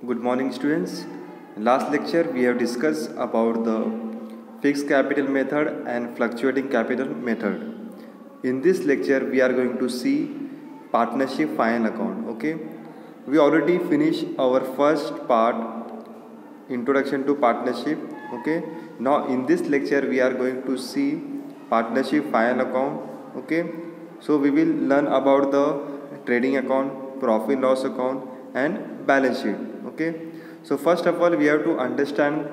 Good morning, students. Last lecture we have discussed about the fixed capital method and fluctuating capital method. In this lecture we are going to see partnership final account. Okay, we already finished our first part, introduction to partnership. Okay, now in this lecture we are going to see partnership final account. Okay, so we will learn about the trading account, profit loss account and balance sheet. Okay, so first of all we have to understand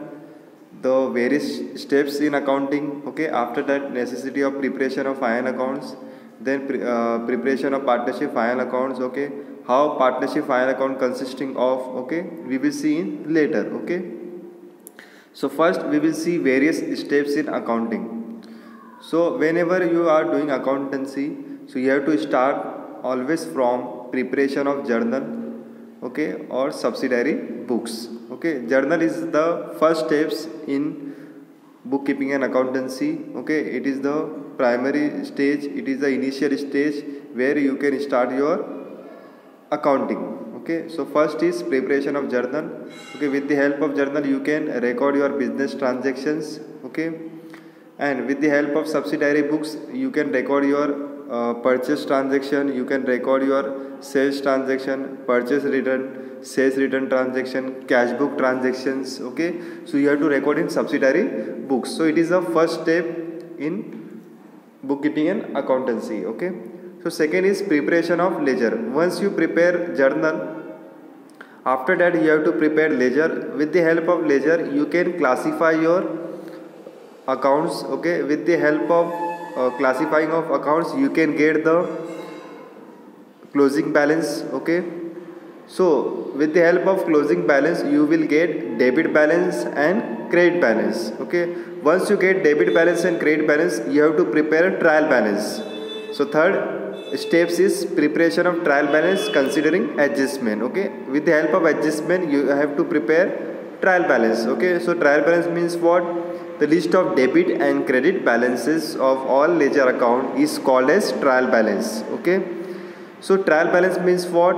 the various steps in accounting. Okay, after that necessity of preparation of final accounts, then preparation of partnership final accounts. Okay, how partnership final account consisting of, okay, we will see in later. Okay, so first we will see various steps in accounting. So whenever you are doing accountancy, so you have to start always from preparation of journal, okay, or subsidiary books. Okay, journal is the first steps in bookkeeping and accountancy. Okay, it is the primary stage, it is the initial stage where you can start your accounting. Okay, so first is preparation of journal. Okay, with the help of journal you can record your business transactions. Okay, and with the help of subsidiary books you can record your purchase transaction, you can record your sales transaction, purchase return, sales return transaction, cash book transactions. Okay, so you have to record in subsidiary books. So it is the first step in bookkeeping and accountancy. Okay, so second is preparation of ledger. Once you prepare journal, after that you have to prepare ledger. With the help of ledger you can classify your accounts. Okay, with the help of classifying of accounts you can get the closing balance. Okay, so with the help of closing balance you will get debit balance and credit balance. Okay, once you get debit balance and credit balance you have to prepare trial balance. So third steps is preparation of trial balance considering adjustment. Okay, with the help of adjustment you have to prepare trial balance. Okay, so trial balance means what? The list of debit and credit balances of all ledger account is called as trial balance. Okay, so trial balance means what?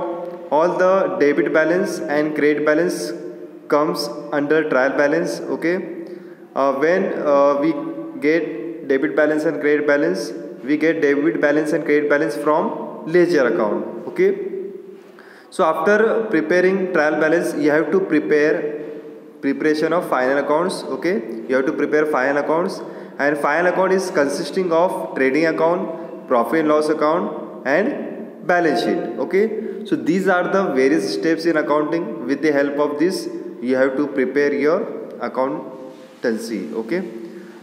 All the debit balance and credit balance comes under trial balance. Okay, when we get debit balance and credit balance, we get debit balance and credit balance from ledger account. Okay, so after preparing trial balance you have to prepare preparation of final accounts. Okay, you have to prepare final accounts, and final account is consisting of trading account, profit and loss account and balance sheet. Okay, so these are the various steps in accounting. With the help of this you have to prepare your accountancy. Okay,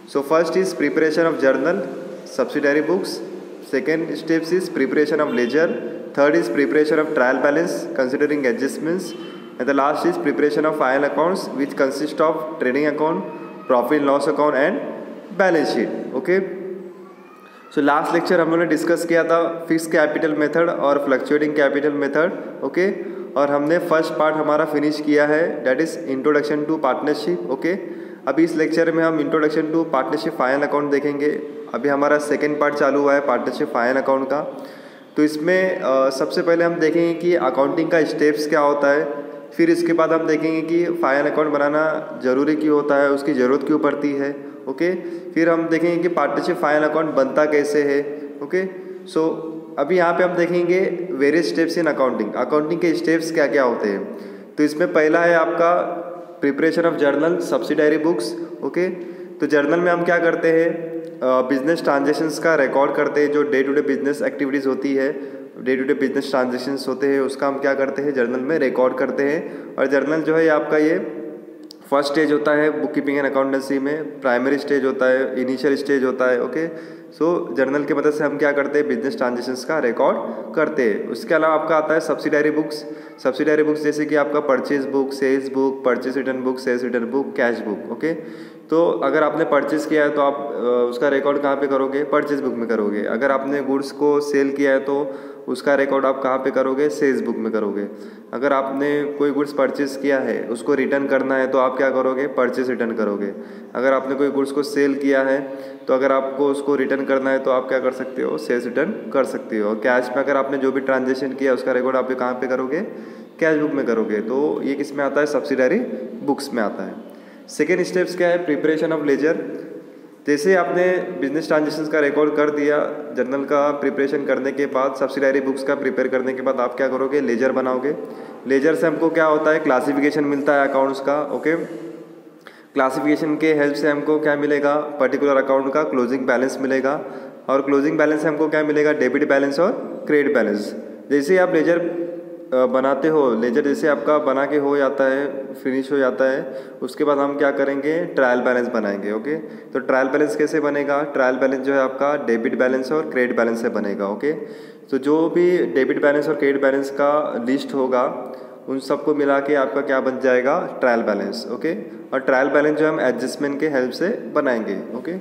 so first is preparation of journal, subsidiary books. Second steps is preparation of ledger. Third is preparation of trial balance considering adjustments. And the last is preparation of final accounts, which consist of trading account, profit and loss account and balance sheet. Okay, so last lecture हम लोगों ने discuss किया था fix capital method और fluctuating capital method. Okay, और हमने first part हमारा finish किया है, that is introduction to partnership. Okay, अभी इस लेक्चर में हम introduction to partnership final account देखेंगे. अभी हमारा सेकेंड पार्ट चालू हुआ है पार्टनरशिप फाइनल अकाउंट का. तो इसमें सबसे पहले हम देखेंगे कि अकाउंटिंग का स्टेप्स क्या होता है. फिर इसके बाद हम देखेंगे कि फाइनल अकाउंट बनाना ज़रूरी क्यों होता है, उसकी ज़रूरत क्यों पड़ती है. ओके, फिर हम देखेंगे कि पार्टनरशिप फाइनल अकाउंट बनता कैसे है. ओके, सो अभी यहाँ पे हम देखेंगे various steps in accounting. Accounting के स्टेप्स क्या क्या होते हैं. तो इसमें पहला है आपका preparation of journal, subsidiary books. Okay, तो जर्नल में हम क्या करते हैं, बिजनेस ट्रांजेक्शन्स का रिकॉर्ड करते हैं. जो day to day business activities होती है, day to day business transactions होते हैं, उसका हम क्या करते हैं, जर्नल में रिकॉर्ड करते हैं. और जर्नल जो है आपका ये फर्स्ट स्टेज होता है बुककीपिंग एंड अकाउंटेंसी में, प्राइमरी स्टेज होता है, इनिशियल स्टेज होता है. ओके, सो जर्नल की मदद से हम क्या करते हैं, बिजनेस ट्रांजेक्शन्स का रिकॉर्ड करते हैं. उसके अलावा आपका आता है सब्सिडायरी बुक्स. सब्सिडायरी बुक्स जैसे कि आपका purchase book, sales book, purchase return book, sales return book, cash book. Okay, तो अगर आपने परचेज किया है तो आप उसका रिकॉर्ड कहाँ पे करोगे, परचेज बुक में करोगे. अगर आपने गुड्स को सेल किया है तो उसका रिकॉर्ड आप कहाँ पे करोगे, सेल्स बुक में करोगे. अगर आपने कोई गुड्स परचेज किया है उसको रिटर्न करना है तो आप क्या करोगे, परचेज रिटर्न करोगे. अगर आपने कोई गुड्स को सेल किया है तो अगर आपको उसको रिटर्न करना है तो आप क्या कर सकते हो, सेल्स रिटर्न कर सकते हो. और कैश में अगर आपने जो भी ट्रांजेक्शन किया उसका रिकॉर्ड आप कहाँ पे करोगे, कैश बुक में करोगे, तो ये किस में आता है, सब्सिडरी बुक्स में आता है। सेकेंड स्टेप्स क्या है, प्रिपरेशन ऑफ लेजर। जैसे आपने बिजनेस ट्रांजेक्शन्स का रिकॉर्ड कर दिया, जर्नल का प्रिपरेशन करने के बाद, सब्सिडरी बुक्स का प्रिपेयर करने के बाद आप क्या करोगे, लेजर बनाओगे। लेजर से हमको क्या होता है, क्लासिफिकेशन मिलता है अकाउंट्स का, ओके। क्लासिफिकेशन के हेल्प से हमको क्या मिलेगा, पर्टिकुलर अकाउंट का क्लोजिंग बैलेंस मिलेगा, और क्लोजिंग बैलेंस से हमको क्या मिलेगा, डेबिट बैलेंस और क्रेडिट बैलेंस। जैसे ही आप लेजर बनाते हो, लेजर जैसे आपका बना के हो जाता है, फिनिश हो जाता है, उसके बाद हम क्या करेंगे, ट्रायल बैलेंस बनाएंगे, ओके। तो ट्रायल बैलेंस कैसे बनेगा, ट्रायल बैलेंस जो है आपका डेबिट बैलेंस और क्रेडिट बैलेंस से बनेगा, ओके। तो जो भी डेबिट बैलेंस और क्रेडिट बैलेंस का लिस्ट होगा, उन सबको मिला के आपका क्या बन जाएगा, ट्रायल बैलेंस, ओके। और ट्रायल बैलेंस जो हम एडजस्टमेंट के हेल्प से बनाएंगे, ओके।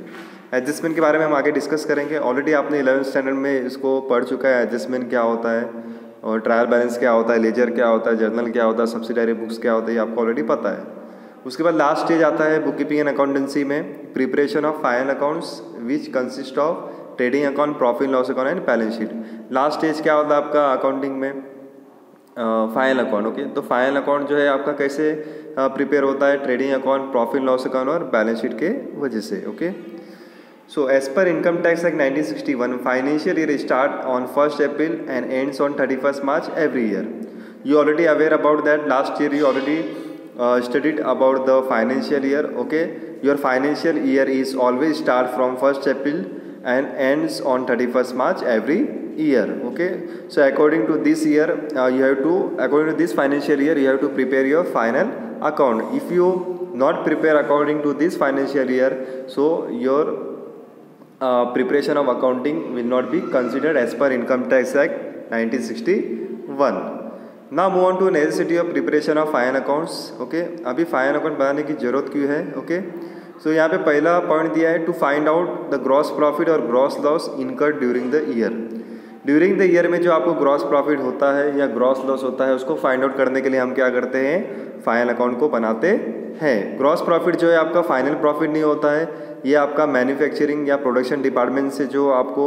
एडजस्टमेंट के बारे में हम आगे डिस्कस करेंगे। ऑलरेडी आपने 11th स्टैंडर्ड में इसको पढ़ चुका है, एडजस्टमेंट क्या होता है और ट्रायल बैलेंस क्या होता है, लेजर क्या होता है, जर्नल क्या होता है, सब्सिडरी बुक्स क्या होता है, ये आपको ऑलरेडी पता है। उसके बाद लास्ट स्टेज आता है बुक कीपिंग एंड अकाउंटेंसी में, preparation of final accounts which consist of trading account, profit loss account and balance sheet. Last stage क्या होता है आपका अकाउंटिंग में, फाइनल अकाउंट, ओके। तो फाइनल अकाउंट जो है आपका कैसे प्रिपेयर होता है, trading account, profit loss account और बैलेंस शीट के वजह से, okay. So as per Income Tax Act 1961, financial year start on 1st April and ends on 31st March every year. You already aware about that. Last year you already studied about the financial year, okay. Your financial year is always start from 1st April and ends on 31st March every year, okay. So according to this year, according to this financial year, you have to prepare your final account. If you not prepare according to this financial year, so your preparation of accounting will not be considered as per Income Tax Act 1961. Now move on to necessity of preparation of final accounts, okay. अभी final account बनाने की जरूरत क्यों है, okay. सो यहाँ पे पहला point दिया है, to find out the gross profit और gross loss incurred during the year. During the year में जो आपको ग्रॉस प्रॉफिट होता है या ग्रॉस लॉस होता है, उसको फाइंड आउट करने के लिए हम क्या करते हैं, फाइनल अकाउंट को बनाते हैं। ग्रॉस प्रॉफिट जो है आपका फाइनल प्रॉफिट नहीं होता है, ये आपका मैन्युफैक्चरिंग या प्रोडक्शन डिपार्टमेंट से जो आपको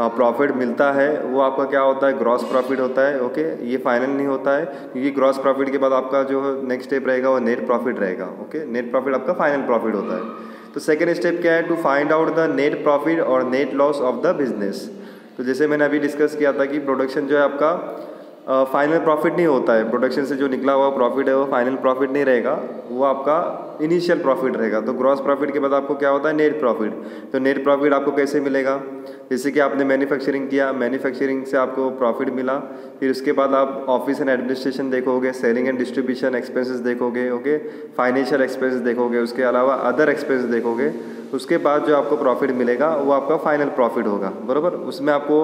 प्रॉफिट मिलता है वो आपका क्या होता है, ग्रॉस प्रॉफिट होता है, ओके। ये फाइनल नहीं होता है, क्योंकि ग्रॉस प्रॉफिट के बाद आपका जो नेक्स्ट स्टेप रहेगा वो नेट प्रॉफिट रहेगा, ओके। नेट प्रॉफिट आपका फाइनल प्रॉफिट होता है। तो सेकेंड स्टेप क्या है, to find out the net profit और net loss of the business. तो जैसे मैंने अभी डिस्कस किया था कि प्रोडक्शन जो है आपका फाइनल प्रॉफिट नहीं होता है, प्रोडक्शन से जो निकला हुआ प्रॉफिट है वो फाइनल प्रॉफिट नहीं रहेगा, वो आपका इनिशियल प्रॉफिट रहेगा। तो ग्रॉस प्रॉफिट के बाद आपको क्या होता है, नेट प्रॉफिट। तो नेट प्रॉफिट आपको कैसे मिलेगा, जैसे कि आपने मैन्युफैक्चरिंग किया, मैन्युफैक्चरिंग से आपको प्रॉफिट मिला, फिर उसके बाद आप ऑफिस एंड एडमिनिस्ट्रेशन देखोगे, सेलिंग एंड डिस्ट्रीब्यूशन एक्सपेंसेस देखोगे, ओके, फाइनेंशियल एक्सपेंसेस देखोगे, उसके अलावा अदर एक्सपेंसेस देखोगे। उसके बाद जो आपको प्रॉफिट मिलेगा वो आपका फाइनल प्रॉफिट होगा, बराबर। उसमें आपको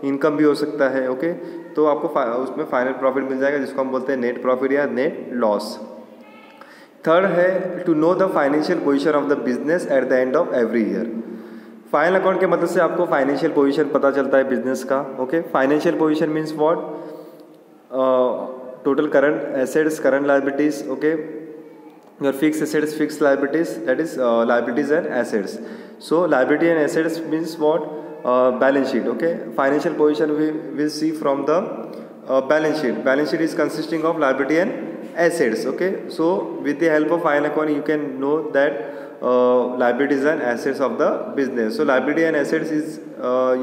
इनकम भी हो सकता है, ओके। तो आपको उसमें फाइनल प्रॉफिट मिल जाएगा, जिसको हम बोलते हैं नेट प्रॉफिट या नेट लॉस। थर्ड है to know the financial position of the business at the end of every year. Final account के मदद से आपको फाइनेंशियल पोजीशन पता चलता है बिजनेस का, okay. Financial position means what, total current assets, current liabilities, okay, your fixed assets, fixed liabilities, that is liabilities and assets. So liability and assets means what, balance sheet, okay. Financial position we will see from the balance sheet. Balance sheet is consisting of liability and assets, okay. So with the help of final account you can know that liabilities and assets of the business. So liability and assets is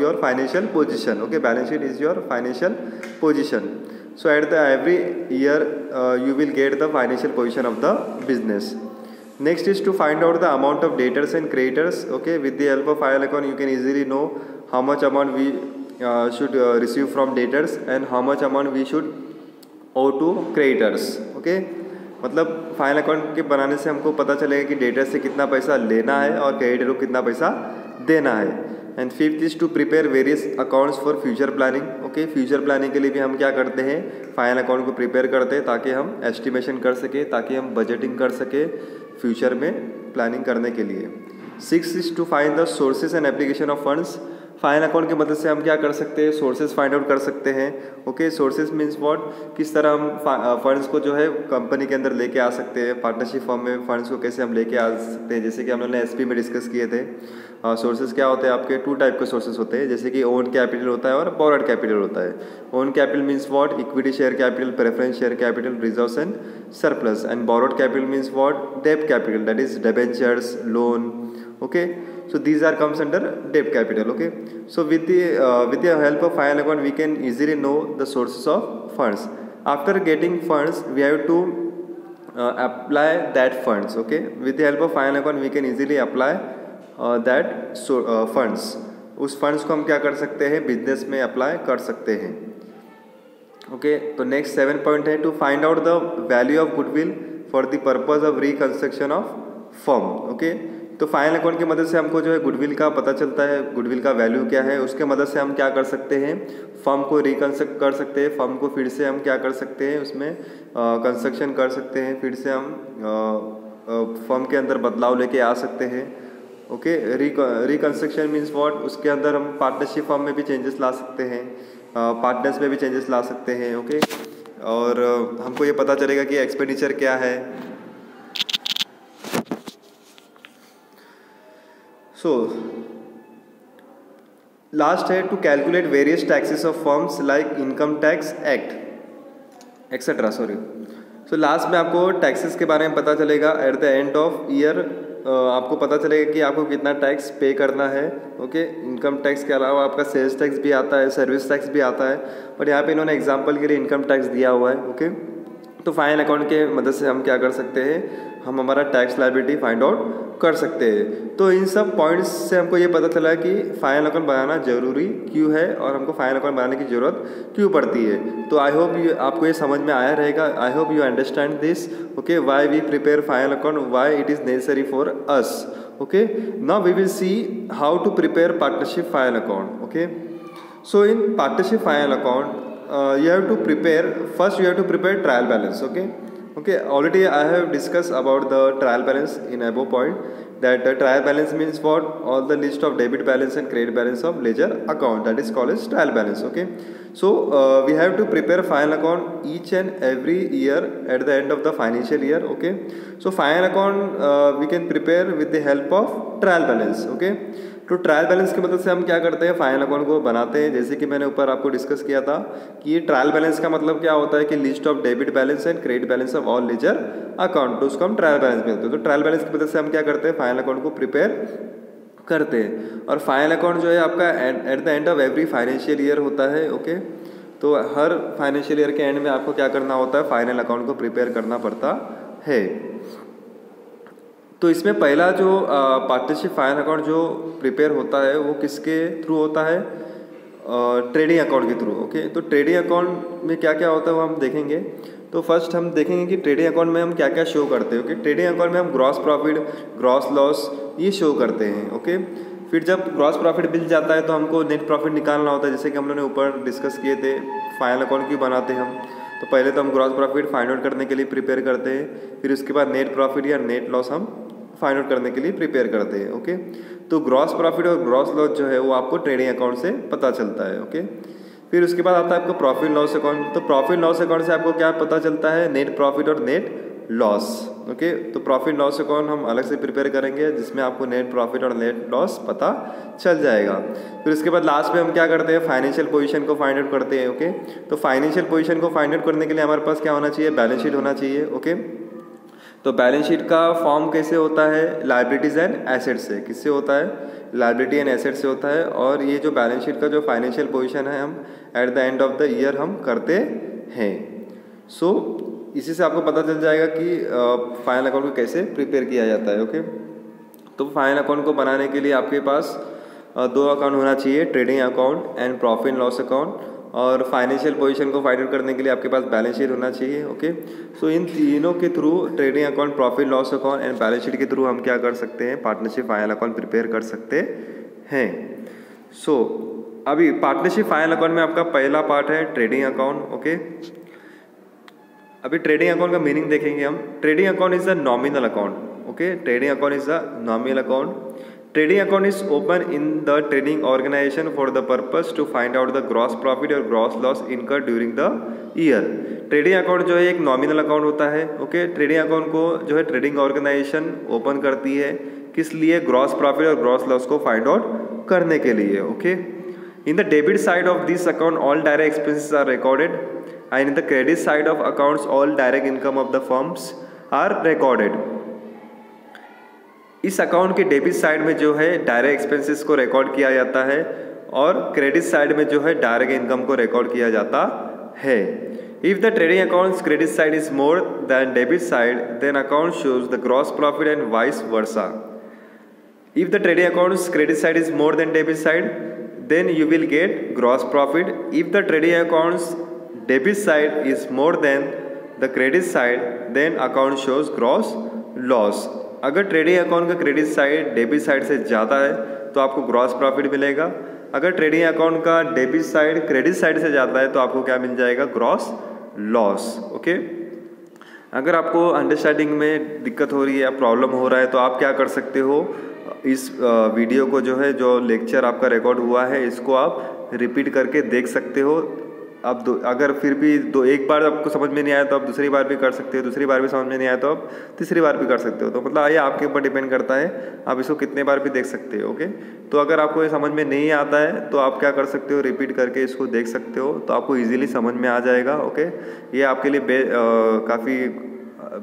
your financial position, okay. Balance sheet is your financial position. So at the every year you will get the financial position of the business. Next is to find out the amount of debtors and creditors, okay. With the help of final account you can easily know how much amount we should receive from debtors and how much amount we should owe to creditors, okay. मतलब final account के बनाने से हमको पता चलेगा कि debtor से कितना पैसा लेना है और क्रेडिटर को कितना पैसा देना है। And fifth is to prepare various accounts for future planning, okay. Future planning के लिए भी हम क्या करते हैं, फाइनल अकाउंट को प्रिपेयर करते हैं ताकि हम एस्टिमेशन कर सके, ताकि हम बजटिंग कर सके फ्यूचर में प्लानिंग करने के लिए। Six is to find the sources and application of funds. Final account की मदद से हम क्या कर सकते हैं, सोर्सेज फाइंड आउट कर सकते हैं। ओके, सोर्सेज मीन्स व्हाट, किस तरह हम फंड्स को जो है कंपनी के अंदर लेके आ सकते हैं, पार्टनरशिप फॉर्म में फंड्स को कैसे हम लेके आ सकते हैं, जैसे कि हम लोगों ने एसपी में डिस्कस किए थे। सोर्सेज क्या होते हैं आपके, 2 टाइप के सोर्सेज होते हैं, जैसे कि ओन कैपिटल होता है और बोरोड कैपिटल होता है। Own capital means what, equity share capital, preference share capital, reserves and surplus. And borrowed capital means what, डेब्ट capital, that is debentures, loan. Okay, so these are comes under debt capital. Okay, so with the help of final account we can easily know the sources of funds. After getting funds we have to apply that funds. Okay, with the help of final account we can easily apply funds. उस funds को हम क्या कर सकते हैं, business में apply कर सकते हैं। ओके, तो नेक्स्ट 7 पॉइंट है to find out the value of goodwill for the purpose of reconstruction of firm. Okay, तो फाइनल अकाउंट की मदद से हमको जो है गुडविल का पता चलता है, गुडविल का वैल्यू क्या है, उसके मदद से हम क्या कर सकते हैं, फर्म को रिकंस्ट्रक्ट कर सकते हैं, फर्म को फिर से हम क्या कर सकते हैं, उसमें कंस्ट्रक्शन कर सकते हैं, फिर से हम फर्म के अंदर बदलाव लेके आ सकते हैं। ओके, रिकंस्ट्रक्शन मीन्स व्हाट, उसके अंदर हम पार्टनरशिप फर्म में भी चेंजेस ला सकते हैं, पार्टनर्स में भी चेंजेस ला सकते हैं। ओके, और हमको ये पता चलेगा कि एक्सपेंडिचर क्या है। सो लास्ट है to calculate various taxes of firms like income tax act etcetera. So last में आपको टैक्सेस के बारे में पता चलेगा। At the end of year आपको पता चलेगा कि आपको कितना टैक्स पे करना है। ओके, इनकम टैक्स के अलावा आपका सेल्स टैक्स भी आता है, सर्विस टैक्स भी आता है, और यहाँ पे इन्होंने एग्जांपल के लिए इनकम टैक्स दिया हुआ है। ओके, तो फाइनल अकाउंट के मदद से हम क्या कर सकते हैं, हम हमारा टैक्स लायबिलिटी फाइंड आउट कर सकते हैं। तो इन सब पॉइंट्स से हमको ये पता चला कि फाइनल अकाउंट बनाना ज़रूरी क्यों है और हमको फाइनल अकाउंट बनाने की ज़रूरत क्यों पड़ती है। तो आई होप आपको ये समझ में आया रहेगा। I hope you understand this. Okay, why we prepare final account, why it is necessary for us. Okay, now we will see how to prepare partnership final account. Okay, so in partnership final account you have to prepare, first you have to prepare trial balance. Okay, already I have discussed about the trial balance in above point, that trial balance means what, all the list of debit balance and credit balance of ledger account, that is called as trial balance. Okay, so we have to prepare final account each and every year at the end of the financial year. Okay, so final account we can prepare with the help of trial balance. Okay, तो trial balance की मदद से हम क्या करते हैं, final account को बनाते हैं। जैसे कि मैंने ऊपर आपको डिस्कस किया था कि ये ट्रायल बैलेंस का मतलब क्या होता है कि list of debit balance and credit balance of all ledger account, तो उसको हम ट्रायल बैलेंस बोलते हैं। तो ट्रायल बैलेंस की मदद से हम क्या करते हैं, फाइनल अकाउंट को प्रिपेयर करते हैं। और फाइनल अकाउंट जो है आपका eight the end of every financial year होता है। ओके, तो हर फाइनेंशियल ईयर के एंड में आपको क्या करना होता है, फाइनल अकाउंट को प्रिपेयर करना पड़ता है। तो इसमें पहला जो पार्टनरशिप फाइनल अकाउंट जो प्रिपेयर होता है वो किसके थ्रू होता है, ट्रेडिंग अकाउंट के थ्रू। ओके, तो ट्रेडिंग अकाउंट में क्या क्या होता है वो हम देखेंगे। तो फर्स्ट हम देखेंगे कि ट्रेडिंग अकाउंट में हम क्या क्या शो करते हैं। ओके, ट्रेडिंग अकाउंट में हम ग्रॉस प्रॉफिट, ग्रॉस लॉस ये शो करते हैं। ओके, फिर जब ग्रॉस प्रॉफिट मिल जाता है तो हमको नेट प्रॉफिट निकालना होता है, जैसे कि हम लोगों ने ऊपर डिस्कस किए थे फाइनल अकाउंट क्यों बनाते हैं हम। तो पहले तो हम ग्रॉस प्रॉफिट फाइंड आउट करने के लिए प्रिपेयर करते हैं, फिर उसके बाद नेट प्रॉफिट या नेट लॉस हम फाइंड आउट करने के लिए प्रिपेयर करते हैं। ओके, तो ग्रॉस प्रॉफिट और ग्रॉस लॉस जो है वो आपको ट्रेडिंग अकाउंट से पता चलता है। ओके, फिर उसके बाद आता है आपको प्रॉफिट लॉस अकाउंट। तो प्रॉफिट लॉस अकाउंट से आपको क्या पता चलता है, नेट प्रॉफिट और नेट लॉस। ओके, तो प्रॉफिट लॉस अकाउंट हम अलग से प्रिपेयर करेंगे जिसमें आपको नेट प्रॉफिट और नेट लॉस पता चल जाएगा। फिर उसके बाद लास्ट में हम क्या करते हैं, फाइनेंशियल पोजीशन को फाइंड आउट करते हैं। ओके, तो फाइनेंशियल पोजीशन को फाइंड आउट करने के लिए हमारे पास क्या होना चाहिए, बैलेंस शीट होना चाहिए। ओके, तो बैलेंस शीट का फॉर्म कैसे होता है, लायबिलिटीज़ एंड एसेट्स से। किससे होता है, लायबिलिटी एंड एसेट से होता है। और ये जो बैलेंस शीट का जो फाइनेंशियल पोजीशन है हम eight the end of the year हम करते हैं। सो इसी से आपको पता चल जाएगा कि फाइनल अकाउंट को कैसे प्रिपेयर किया जाता है। ओके, तो फाइनल अकाउंट को बनाने के लिए आपके पास 2 अकाउंट होना चाहिए, trading account and profit loss account. और फाइनेंशियल पोजीशन को फाइंड आउट करने के लिए आपके पास बैलेंस शीट होना चाहिए। ओके, सो इन तीनों के through, trading account, profit loss account and balance sheet के थ्रू हम क्या कर सकते हैं, पार्टनरशिप फाइनल अकाउंट प्रिपेयर कर सकते हैं। सो अभी पार्टनरशिप फाइनल अकाउंट में आपका पहला पार्ट है ट्रेडिंग अकाउंट। ओके, अभी ट्रेडिंग अकाउंट का मीनिंग देखेंगे हम। Trading account is a nominal account. Okay, trading account is a nominal account Trading account is open in the trading organization for the purpose to find out the gross profit or gross loss incurred during the year. Trading account जो है एक nominal account होता है. Okay, trading account को जो है trading organisation open करती है, किस लिए? ग्रॉस प्रॉफिट और ग्रॉस लॉस को फाइंड आउट करने के लिए. Okay, in the debit side of this account all direct expenses are recorded and in the credit side of accounts all direct income of the firms are recorded. इस account के debit side में जो है direct expenses को record किया जाता है और क्रेडिट साइड में जो है डायरेक्ट इनकम को रिकॉर्ड किया जाता है. If the trading accounts credit side is more than debit side then account shows the gross profit and vice versa. If the trading accounts credit side is more than debit side then you will get gross profit. If the trading accounts debit side is more than the credit side then account shows gross loss. अगर trading account का credit side debit side से ज़्यादा है तो आपको gross profit मिलेगा. अगर trading account का डेबिट साइड क्रेडिट साइड से ज़्यादा है तो आपको क्या मिल जाएगा? Gross loss. ओके, अगर आपको अंडरस्टैंडिंग में दिक्कत हो रही है या प्रॉब्लम हो रहा है तो आप क्या कर सकते हो, इस वीडियो को जो है जो लेक्चर आपका रिकॉर्ड हुआ है इसको आप रिपीट करके देख सकते हो. अब अगर फिर भी एक बार आपको समझ में नहीं आया तो आप दूसरी बार भी कर सकते हो, दूसरी बार भी समझ में नहीं आया तो आप तीसरी बार भी कर सकते हो. तो मतलब ये आपके ऊपर डिपेंड करता है, आप इसको कितने बार भी देख सकते हो. ओके, तो अगर आपको ये समझ में नहीं आता है तो आप क्या कर सकते हो, रिपीट करके इसको देख सकते हो तो आपको ईजिली समझ में आ जाएगा. ओके, ये आपके लिए काफ़ी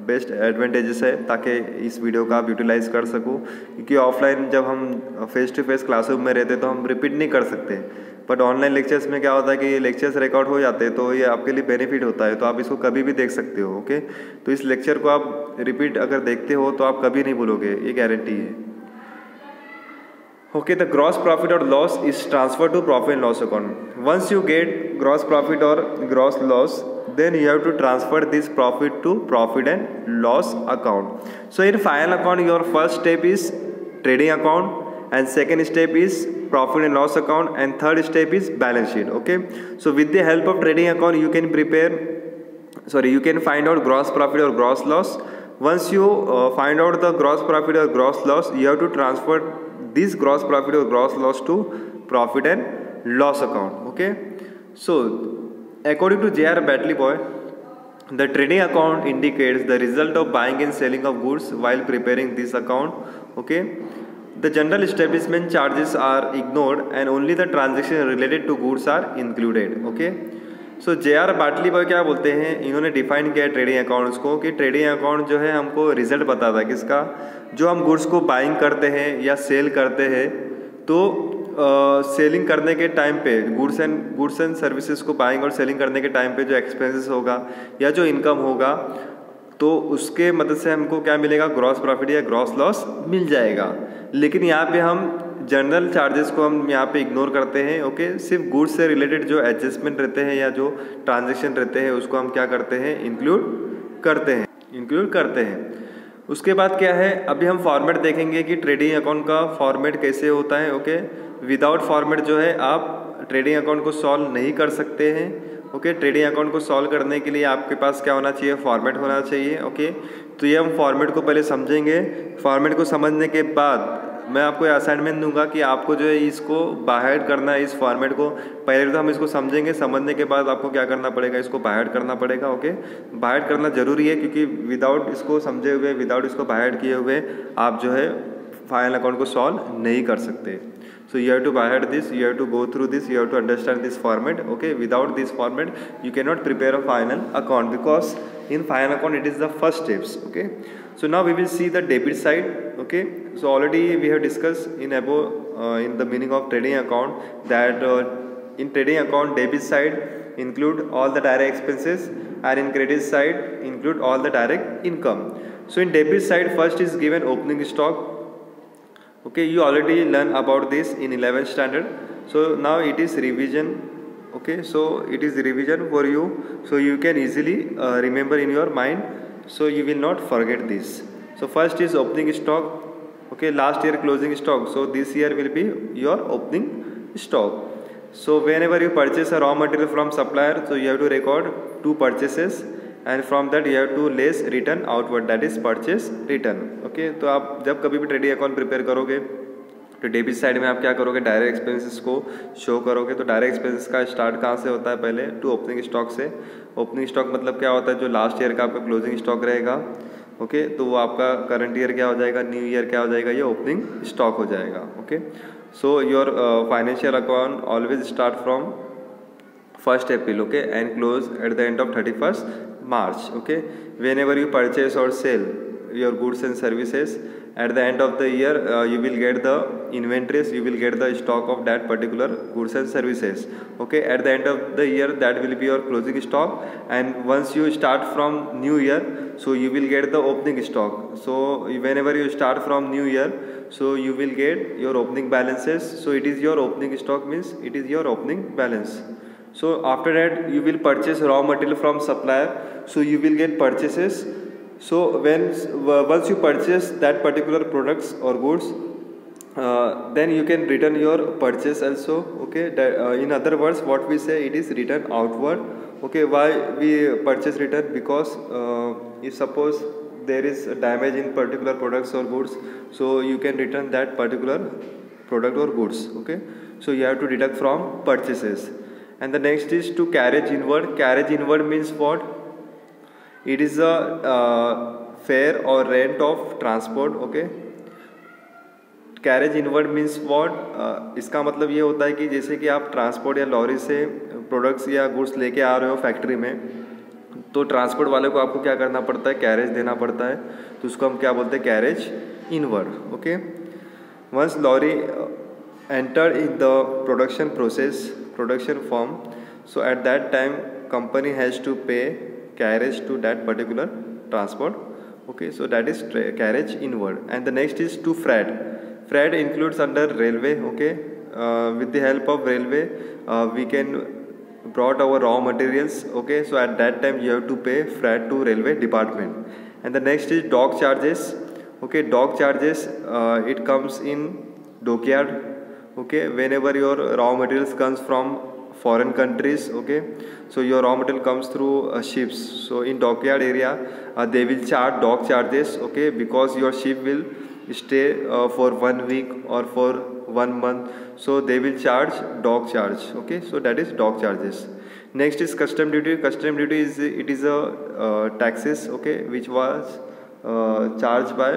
बेस्ट एडवांटेजेस है ताकि इस वीडियो का आप यूटिलाइज़ कर सको. क्योंकि ऑफलाइन जब हम फेस टू फेस क्लासरूम में रहते तो हम रिपीट नहीं कर सकते, बट ऑनलाइन लेक्चर्स में क्या होता है कि ये लेक्चर्स रिकॉर्ड हो जाते हैं तो ये आपके लिए बेनिफिट होता है, तो आप इसको कभी भी देख सकते हो. ओके, तो इस लेक्चर को आप रिपीट अगर देखते हो तो आप कभी नहीं भूलोगे, ये गारंटी है. Okay, the gross profit or loss is transferred to profit and loss account. Once you get gross profit or gross loss, then you have to transfer this profit to profit and loss account. So in final account, your first step is trading account and second step is profit and loss account and third step is balance sheet. Okay, so with the help of trading account you can find out gross profit or gross loss. Once you find out the gross profit or gross loss, you have to transfer this gross profit or gross loss to profit and loss account. Okay, so according to J.R. Batley-Boy, the trading account indicates the result of buying and selling of goods while preparing this account. Okay, the general establishment charges are ignored and only the transaction related to goods are included. Okay, so J.R. बाटली क्या बोलते हैं, इन्होंने define किया है trading accounts को कि trading account जो है हमको रिजल्ट बताता है किसका, जो हम गुड्स को बाइंग करते हैं या सेल करते हैं तो सेलिंग करने के टाइम पे गुड्स एंड सर्विसेज को बाइंग और सेलिंग करने के टाइम पे जो एक्सपेंसेस होगा या जो इनकम होगा तो उसके मदद से हमको क्या मिलेगा, ग्रॉस प्रॉफिट या ग्रॉस लॉस मिल जाएगा. लेकिन यहाँ पे हम जनरल चार्जेस को हम यहाँ पे इग्नोर करते हैं. ओके, सिर्फ गुड्स से रिलेटेड जो एडजस्टमेंट रहते हैं या जो ट्रांजैक्शन रहते हैं उसको हम क्या करते हैं, इंक्लूड करते हैं. उसके बाद क्या है, अभी हम फॉर्मेट देखेंगे कि ट्रेडिंग अकाउंट का फॉर्मेट कैसे होता है. ओके, विदाउट फॉर्मेट जो है आप ट्रेडिंग अकाउंट को सॉल्व नहीं कर सकते हैं. ओके, ट्रेडिंग अकाउंट को सॉल्व करने के लिए आपके पास क्या होना चाहिए, फॉर्मेट होना चाहिए. ओके, तो ये हम फॉर्मेट को पहले समझेंगे. फॉर्मेट को समझने के बाद मैं आपको असाइनमेंट दूंगा कि आपको जो है इसको बाहर करना है, इस फॉर्मेट को. पहले तो हम इसको समझेंगे, समझने के बाद आपको क्या करना पड़ेगा, इसको बाहर करना पड़ेगा. ओके, बाहर करना जरूरी है क्योंकि विदाउट इसको समझे हुए, विदाउट इसको बाहर किए हुए आप जो है फाइनल अकाउंट को सॉल्व नहीं कर सकते. So you have to by heart this, you have to go through this, you have to understand this format. Okay, without this format you cannot prepare a final account because in final account it is the first steps. Okay, so now we will see the debit side. Okay, so already we have discussed in above in the meaning of trading account that in trading account debit side include all the direct expenses and in credit side include all the direct income. So in debit side first is given opening stock. Okay, you already learn about this in 11th standard, so now it is revision. Okay, so it is revision for you, so you can easily remember in your mind, so you will not forget this. So first is opening stock. Okay, last year closing stock, so this year will be your opening stock. So whenever you purchase a raw material from supplier, so you have to record 2 purchases and from that you have to less return outward, that is purchase return. Okay, तो आप जब कभी भी trading account prepare करोगे तो debit side में आप क्या करोगे, डायरेक्ट एक्सपेंसेस को शो करोगे। तो डायरेक्ट एक्सपेंसेस का स्टार्ट कहाँ से होता है, पहले टू ओपनिंग स्टॉक से। ओपनिंग स्टॉक मतलब क्या होता है, जो लास्ट ईयर का आपका क्लोजिंग स्टॉक रहेगा, ओके, तो वो आपका करंट ईयर क्या हो जाएगा, न्यू ईयर क्या हो जाएगा, ये ओपनिंग स्टॉक हो जाएगा। Okay, so your financial account always start from 1st April, okay, and close at the end of 31st March, okay. Whenever you purchase or sell your goods and services, at the end of the year you will get the inventories, you will get the stock of that particular goods and services, okay. At the end of the year, that will be your closing stock, and once you start from new year, so you will get the opening stock. So whenever you start from new year, so you will get your opening balances. So it is your opening stock, means it is your opening balance. So after that you will purchase raw material from supplier, so you will get purchases. So once you purchase that particular products or goods, then you can return your purchase also, okay. That, in other words, what we say, it is return outward, okay. Why we purchase return? Because if suppose there is a damage in particular products or goods, so you can return that particular product or goods, okay. So you have to deduct from purchases. And the next is to carriage inward. Carriage inward means what? It is a fare or rent of transport, okay. Carriage inward means what, इसका मतलब ये होता है कि जैसे कि आप transport या लॉरी से प्रोडक्ट्स या गुड्स लेके आ रहे हो फैक्ट्री में, तो ट्रांसपोर्ट वाले को आपको क्या करना पड़ता है, कैरेज देना पड़ता है, तो उसको हम क्या बोलते हैं, carriage inward, okay. Once lorry enter in the production process, production firm, so at that time company has to pay carriage to that particular transport, okay. So that is carriage inward. And the next is to freight. Freight includes under railway, okay. With the help of railway we can brought our raw materials, okay. So at that time you have to pay freight to railway department. And the next is dock charges, okay. Dock charges it comes in dockyard, okay. Whenever your raw materials comes from foreign countries, okay, so your raw material comes through ships, so in dockyard area they will charge dock charges, okay, because your ship will stay for 1 week or for 1 month, so they will charge dock charge, okay. So that is dock charges. Next is custom duty. Custom duty is, it is a taxes, okay, which was charged by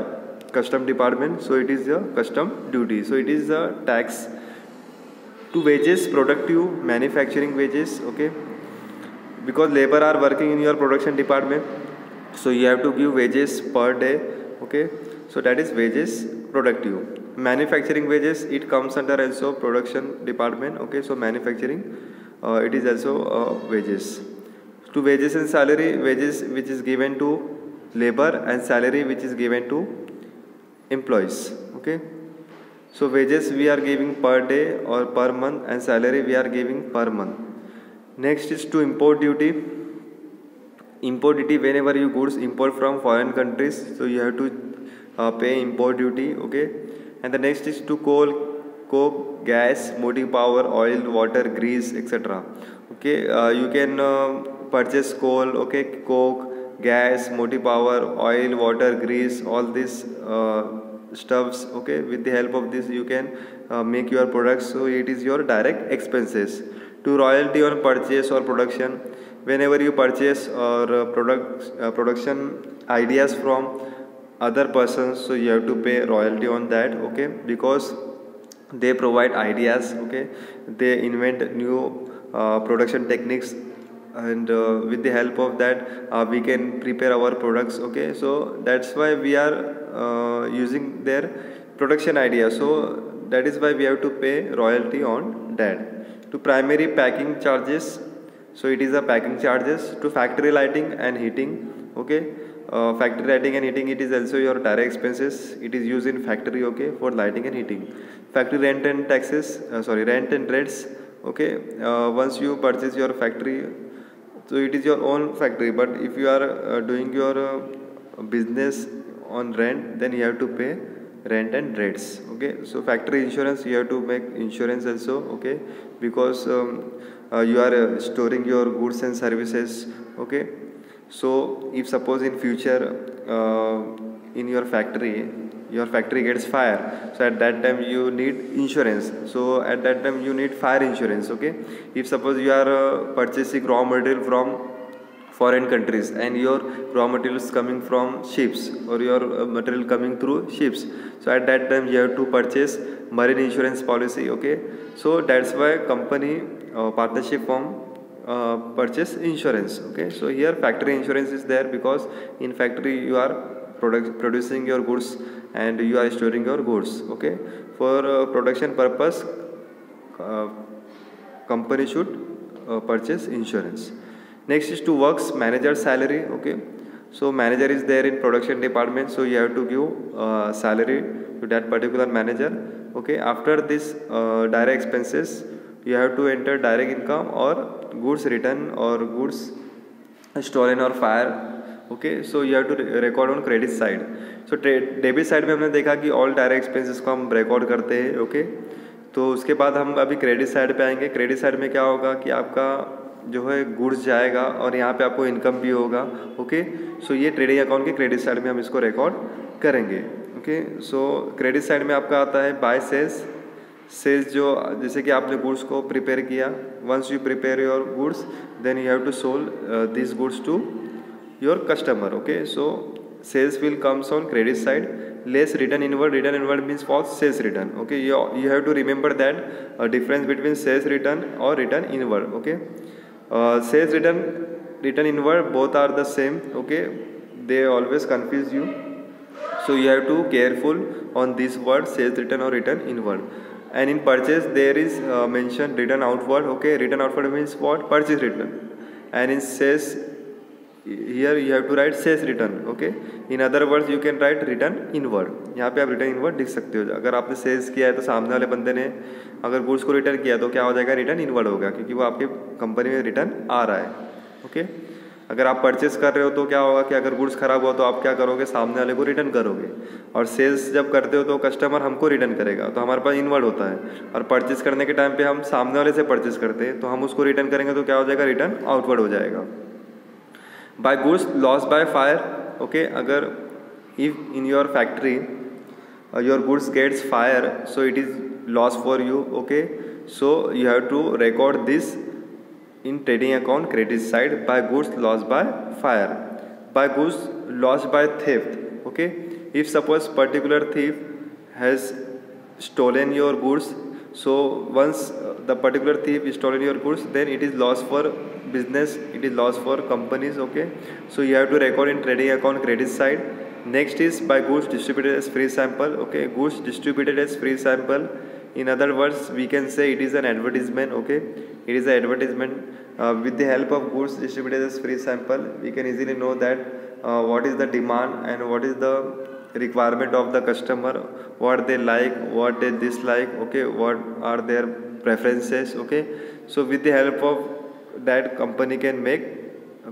custom department, so it is a custom duty. So it is a tax. To wages, productive manufacturing wages, okay, because labor are working in your production department, so you have to give wages per day, okay. So that is wages productive. Manufacturing wages, it comes under also production department, okay. So manufacturing it is also wages. To wages and salary, wages which is given to labor and salary which is given to employees, okay. So wages we are giving per day or per month, and salary we are giving per month. Next is to import duty. Import duty, whenever you goods import from foreign countries, so you have to pay import duty, okay. And the next is to coal, coke, gas, motive power, oil, water, grease, etc. Okay, you can purchase coal, okay, coke, gas, motive power, oil, water, grease, all this stuffs, okay. With the help of this you can make your products, so it is your direct expenses. To royalty on purchase or production, whenever you purchase or production ideas from other persons, so you have to pay royalty on that, okay, because they provide ideas, okay, they invent new production techniques, and with the help of that we can prepare our products, okay. So that's why we are using their production idea, so that is why we have to pay royalty on that. To primary packing charges, so it is a packing charges. To factory lighting and heating, okay, factory lighting and heating, it is also your direct expenses, it is used in factory, okay, for lighting and heating. Factory rent and taxes, rent and rates, okay. Once you purchase your factory, so it is your own factory, but if you are doing your business on rent, then you have to pay rent and rates, okay. So factory insurance, you have to make insurance also, okay, because you are storing your goods and services, okay. So if suppose in future in your factory your factory gets fire, so at that time you need insurance. So at that time you need fire insurance. Okay, if suppose you are purchasing raw material from foreign countries and your raw materials coming from ships, or your material coming through ships, so at that time you have to purchase marine insurance policy. Okay, so that's why company partnership form purchase insurance. Okay, so here factory insurance is there because in factory you are producing your goods and you are storing your goods. Okay, for production purpose company should purchase insurance. Next is to works manager salary. Okay, so manager is there in production department, so you have to give salary to that particular manager. Okay, after this direct expenses you have to enter direct income or goods return or goods stolen or fire. Okay, so you have to record on credit side. So debit side में हमने देखा कि all direct expenses को हम record करते हैं. Okay, तो उसके बाद हम अभी क्रेडिट साइड पे आएंगे. क्रेडिट साइड में क्या होगा कि आपका जो है गुड्स जाएगा और यहाँ पे आपको इनकम भी होगा. ओके, सो ये ट्रेडिंग अकाउंट के क्रेडिट साइड में हम इसको रिकॉर्ड करेंगे. ओके, सो क्रेडिट साइड में आपका आता है बाय सेल्स. सेल्स जो जैसे कि आपने गुड्स को प्रिपेयर किया, once you prepare your goods then you have to sold this goods to your customer. Okay, so sales will comes on credit side. Less return inward. Return inward means for sales return. Okay, you have to remember that difference between sales return or return inward. Okay, sales return inward both are the same. Okay, they always confuse you, so you have to careful on this word sales return or return inward. And in purchase there is mentioned return outward. Okay, return outward means what? Purchase return. And in sales here you have to write sales return. Okay, in other words you can write return inward. यहाँ पे आप return inward लिख सकते हो. अगर आपने sales किया है तो सामने वाले बंदे ने अगर गुड्स को रिटर्न किया तो क्या हो जाएगा? रिटर्न इनवर्ड होगा, क्योंकि वो आपके कंपनी में रिटर्न आ रहा है. ओके, अगर आप परचेस कर रहे हो तो क्या होगा कि अगर गुड्स खराब हुआ तो आप क्या करोगे? सामने वाले को रिटर्न करोगे. और सेल्स जब करते हो तो कस्टमर हमको रिटर्न करेगा, तो हमारे पास इनवर्ड होता है. और परचेस करने के टाइम पे हम सामने वाले से परचेस करते हैं तो हम उसको रिटर्न करेंगे तो क्या हो जाएगा? रिटर्न आउटवर्ड हो जाएगा. By goods loss by fire. Okay, अगर if in your factory your goods gets fire, so it is loss for you. Okay, so you have to record this in trading account credit side by goods lost by fire. By goods lost by theft. Okay, if suppose particular thief has stolen your goods, so once the particular thief is stolen your goods, then it is loss for business, it is loss for companies. Okay, so you have to record in trading account credit side. Next is by goods distributed as free sample. Okay, goods distributed as free sample, in other words we can say it is an advertisement. Okay, it is an advertisement. With the help of goods distributed as free sample we can easily know that what is the demand and what is the requirement of the customer, what they like, what they dislike. Okay, what are their preferences. Okay, so with the help of that company can make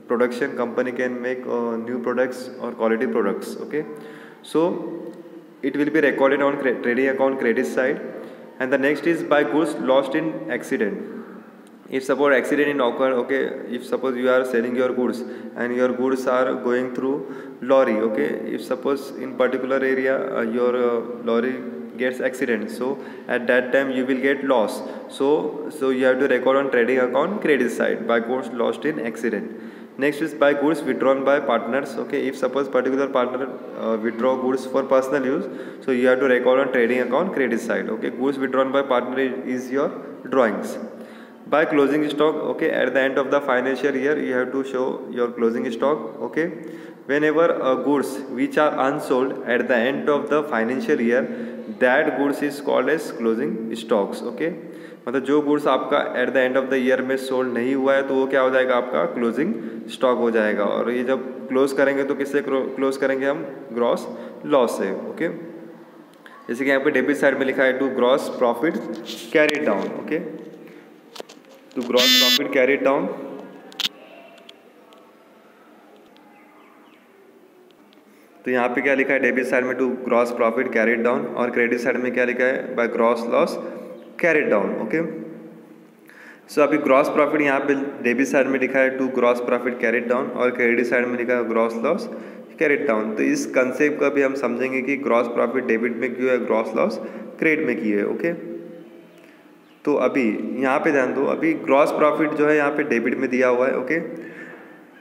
production, company can make new products or quality products. Okay, so it will be recorded on trading account credit side. And the next is by goods lost in accident. If suppose accident in occur, okay, if suppose you are selling your goods and your goods are going through lorry. Okay, if suppose in particular area your lorry gets accident, so at that time you will get loss. So you have to record on trading account credit side by goods lost in accident. Next is by goods withdrawn by partners. Okay, if suppose particular partner withdraw goods for personal use, so you have to record on trading account credit side. Okay, goods withdrawn by partner is your drawings. By closing stock. Okay, at the end of the financial year you have to show your closing stock. Okay, whenever goods which are unsold at the end of the financial year, that goods is called as closing stocks. Okay, मतलब जो goods आपका eight the end of the year में sold नहीं हुआ है तो वो क्या हो जाएगा? आपका क्लोजिंग स्टॉक हो जाएगा. और ये जब क्लोज करेंगे तो किससे क्लोज करेंगे हम? ग्रॉस लॉस से. ओके, जैसे कि यहाँ पे डेबिट साइड में लिखा है to gross profit carry down. Okay, to gross profit carry down. तो यहाँ पे क्या लिखा है? डेबिट साइड में to gross profit carried down, और क्रेडिट साइड में क्या लिखा है? By gross loss carried down. Okay, so अभी ग्रॉस प्रॉफिट यहाँ पे डेबिट साइड में लिखा है to gross profit carried down, और क्रेडिट साइड में लिखा है ग्रॉस लॉस कैरिड डाउन। तो इस कंसेप्ट का भी हम समझेंगे कि ग्रॉस प्रॉफिट डेबिट में क्यों है, ग्रॉस लॉस क्रेडिट में क्यों है। ओके, तो अभी यहाँ पे ध्यान दो, अभी ग्रॉस प्रॉफिट जो है यहाँ पे डेबिट में दिया हुआ है। ओके,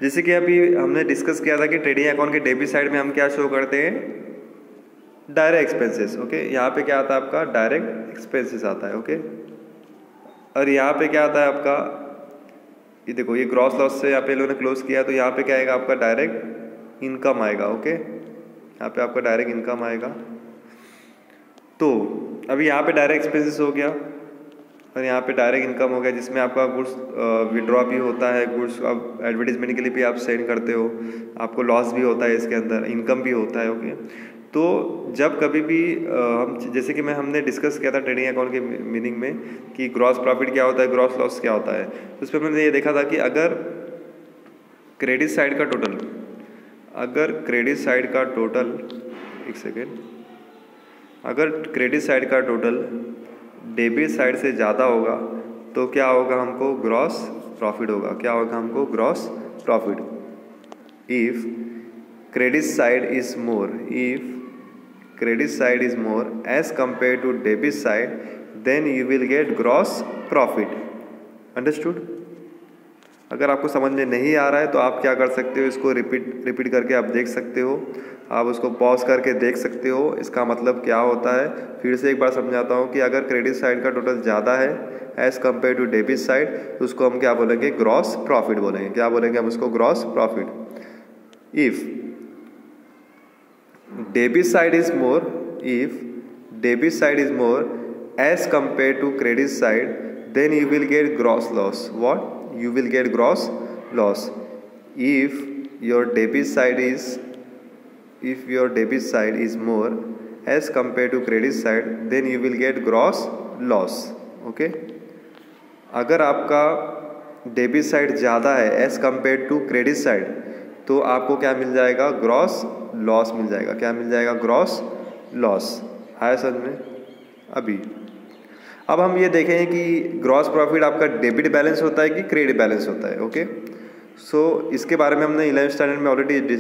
जैसे कि अभी हमने डिस्कस किया था कि ट्रेडिंग अकाउंट के डेबिट साइड में हम क्या शो करते हैं, डायरेक्ट एक्सपेंसेस। ओके, यहाँ पे क्या आता है आपका, डायरेक्ट एक्सपेंसेस आता है। ओके, और यहाँ पे क्या आता है आपका, ये देखो ये ग्रॉस लॉस से यहाँ पे लोगों ने क्लोज किया, तो यहाँ पे क्या आएगा आपका, डायरेक्ट इनकम आएगा। ओके, यहाँ पे आपका डायरेक्ट इनकम आएगा। तो अभी यहाँ पे डायरेक्ट एक्सपेंसेस हो गया और यहाँ पे डायरेक्ट इनकम हो गया, जिसमें आपका गुड्स विड्रॉ भी होता है, गुड्स आप एडवर्टीजमेंट के लिए भी आप सेंड करते हो, आपको लॉस भी होता है इसके अंदर, इनकम भी होता है। ओके, तो जब कभी भी हम, जैसे कि हमने डिस्कस किया था ट्रेडिंग अकाउंट के मीनिंग में कि ग्रॉस प्रॉफिट क्या होता है, ग्रॉस लॉस क्या होता है, तो उस पर मैंने ये देखा था कि अगर क्रेडिट साइड का टोटल, अगर क्रेडिट साइड का टोटल, एक सेकेंड, अगर क्रेडिट साइड का टोटल डेबिट साइड से ज़्यादा होगा तो क्या होगा, हमको ग्रॉस प्रॉफिट होगा। क्या होगा हमको, gross profit. If credit side is more, if credit side is more as compare to debit side, then you will get gross profit. Understood? अगर आपको समझ में नहीं आ रहा है तो आप क्या कर सकते हो, इसको रिपीट करके आप देख सकते हो, आप उसको पॉज करके देख सकते हो, इसका मतलब क्या होता है। फिर से एक बार समझाता हूँ कि अगर क्रेडिट साइड का टोटल ज़्यादा है as compare to debit side, तो उसको हम क्या बोलेंगे, ग्रॉस प्रॉफिट बोलेंगे। क्या बोलेंगे हम उसको, gross profit. If debit side is more, if debit side is more as compare to credit side, then you will get gross loss. What? You will get gross loss. If your debit side is more as compared to credit side, then you will get gross loss. Okay? अगर आपका debit side ज़्यादा है as compare to credit side, तो आपको क्या मिल जाएगा, gross loss मिल जाएगा। क्या मिल जाएगा, ग्रॉस लॉस। आया समझ में? अभी अब हम ये देखें कि ग्रॉस प्रॉफिट आपका डेबिट बैलेंस होता है कि क्रेडिट बैलेंस होता है। ओके, सो इसके बारे में हमने 11th स्टैंडर्ड में ऑलरेडी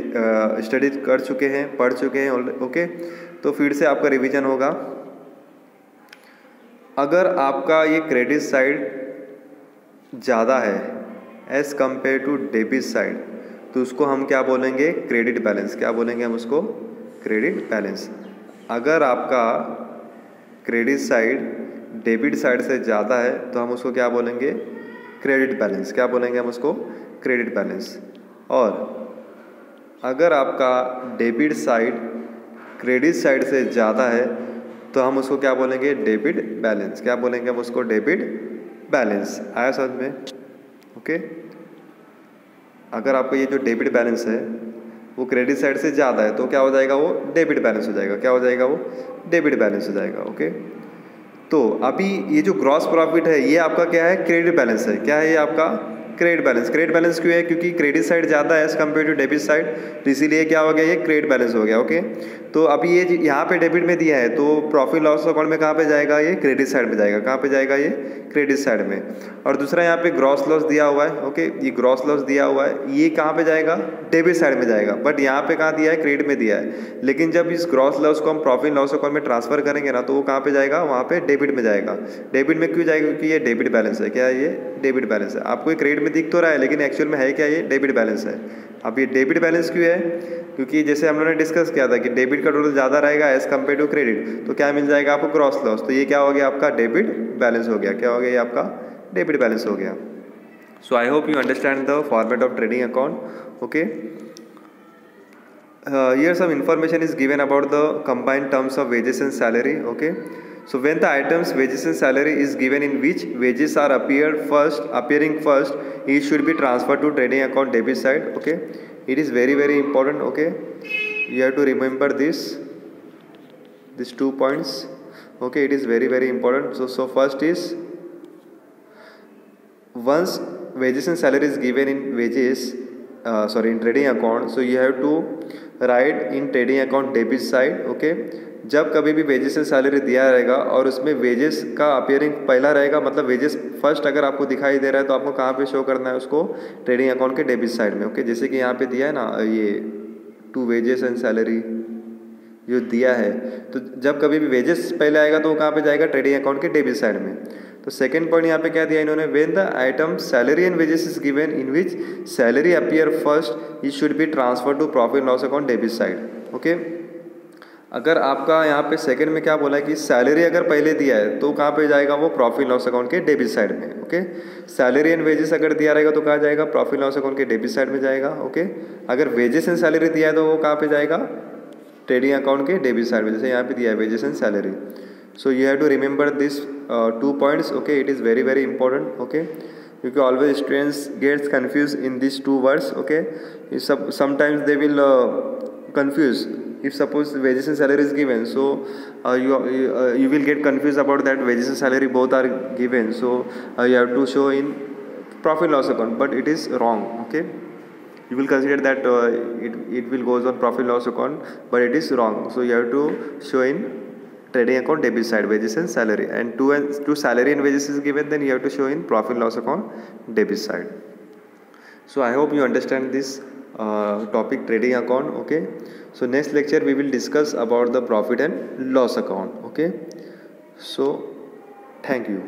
स्टडी कर चुके हैं, पढ़ चुके हैं। ओके, तो फिर से आपका रिवीजन होगा। अगर आपका ये क्रेडिट साइड ज़्यादा है as compare to debit side, तो उसको हम क्या बोलेंगे, क्रेडिट बैलेंस। क्या बोलेंगे हम उसको, क्रेडिट बैलेंस। अगर आपका क्रेडिट साइड डेबिट साइड से ज़्यादा है तो हम उसको क्या बोलेंगे, क्रेडिट बैलेंस। क्या बोलेंगे हम उसको, क्रेडिट बैलेंस। और अगर आपका डेबिट साइड क्रेडिट साइड से ज़्यादा है तो हम उसको क्या बोलेंगे, डेबिट बैलेंस। क्या बोलेंगे हम उसको, डेबिट बैलेंस। आया समझ में? ओके, अगर आपका ये जो डेबिट बैलेंस है वो क्रेडिट साइड से ज़्यादा है तो क्या हो जाएगा, वो डेबिट बैलेंस हो जाएगा। क्या हो जाएगा, वो डेबिट बैलेंस हो जाएगा। ओके, तो अभी ये जो ग्रॉस प्रॉफिट है ये आपका क्या है, क्रेडिट बैलेंस है। क्या है ये आपका, क्रेडिट बैलेंस। क्रेडिट बैलेंस क्यों है, क्योंकि क्रेडिट साइड ज़्यादा है as compare to debit side, तो इसीलिए क्या हो गया, ये क्रेडिट बैलेंस हो गया। ओके, तो अभी ये यहाँ पे डेबिट में दिया है तो प्रॉफिट लॉस अकाउंट में कहाँ पे जाएगा, ये क्रेडिट साइड में जाएगा। कहाँ पे जाएगा, ये क्रेडिट साइड में। और दूसरा यहाँ पे ग्रॉस लॉस दिया हुआ है। ओके, ये ग्रॉस लॉस दिया हुआ है, ये कहाँ पे जाएगा, डेबिट साइड में जाएगा। बट यहाँ पे कहाँ दिया है, क्रेडिट में दिया है। लेकिन जब इस ग्रॉस लॉस को हम प्रॉफिट लॉस अकाउंट में ट्रांसफर करेंगे ना, तो वो कहाँ पे जाएगा, वहाँ पे डेबिट में जाएगा। डेबिट में क्यों जाएगा, क्योंकि ये डेबिट बैलेंस है। क्या है, ये डेबिट बैलेंस है। आपको ये क्रेडिट में दिख तो रहा है लेकिन एक्चुअल में है क्या, ये डेबिट बैलेंस है। अब ये डेबिट बैलेंस क्यों है, क्योंकि जैसे हम लोगों ने डिस्कस किया था कि डेबिट का टोटल ज़्यादा रहेगा एज कम्पेयर टू क्रेडिट, तो क्या मिल जाएगा आपको, ग्रॉस लॉस। तो ये क्या हो गया, आपका डेबिट बैलेंस हो गया। क्या हो गया, ये आपका डेबिट बैलेंस हो गया। So I hope you understand the format of trading account. Okay, here some information is given about the combined terms of wages and salary. Okay, so when the items wages and salary is given in which wages are appearing first, it should be transferred to trading account debit side. Okay, it is very important. Okay, you have to remember these 2 points. Okay, it is very important. So first is, once wages and salary is given in in trading account, so you have to write in trading account debit side. Okay, जब कभी भी wages and salary दिया रहेगा और उसमें wages का appearing पहला रहेगा, मतलब वेजेस फर्स्ट अगर आपको दिखाई दे रहा है तो आपको कहाँ पे शो करना है उसको, ट्रेडिंग अकाउंट के डेबिट साइड में। ओके, जैसे कि यहाँ पे दिया है ना, ये टू वेजेस एंड सैलरी जो दिया है, तो जब कभी भी वेजेस पहले आएगा तो वो कहाँ पे जाएगा, ट्रेडिंग अकाउंट के डेबिट साइड में। तो सेकंड पॉइंट यहाँ पे क्या दिया इन्होंने, when the item salary and wages is given in which salary appear first it should be transfer to profit loss account debit side. Okay, अगर आपका यहाँ पे सेकंड में क्या बोला है कि सैलरी अगर पहले दिया है तो कहाँ पे जाएगा वो, प्रॉफिट लॉस अकाउंट के डेबिट साइड में। ओके, सैलरी एंड वेजेस अगर दिया रहेगा तो कहाँ जाएगा, प्रॉफिट लॉस अकाउंट के डेबिट साइड में जाएगा। ओके, अगर वेजेस एंड सैलरी दिया है तो वो कहाँ पे जाएगा, ट्रेडिंग अकाउंट के डेबिट साइड में, जैसे यहाँ पे दिया है wages and salary. So you have to remember this 2 points. Okay, it is very very important. Okay, क्योंकि always students gets confuse in this 2 words. Okay, sometimes they will confuse if suppose wages and salary is given, so you will get confused about that wages and salary both are given, so you have to show in profit loss account, but it is wrong. Okay, you will consider that it will goes on profit loss account, but it is wrong. So you have to show in trading account debit side wages and salary, and to salary and wages is given, then you have to show in profit loss account debit side. So I hope you understand this topic trading account. Okay, so next lecture we will discuss about the profit and loss account. Okay, so thank you.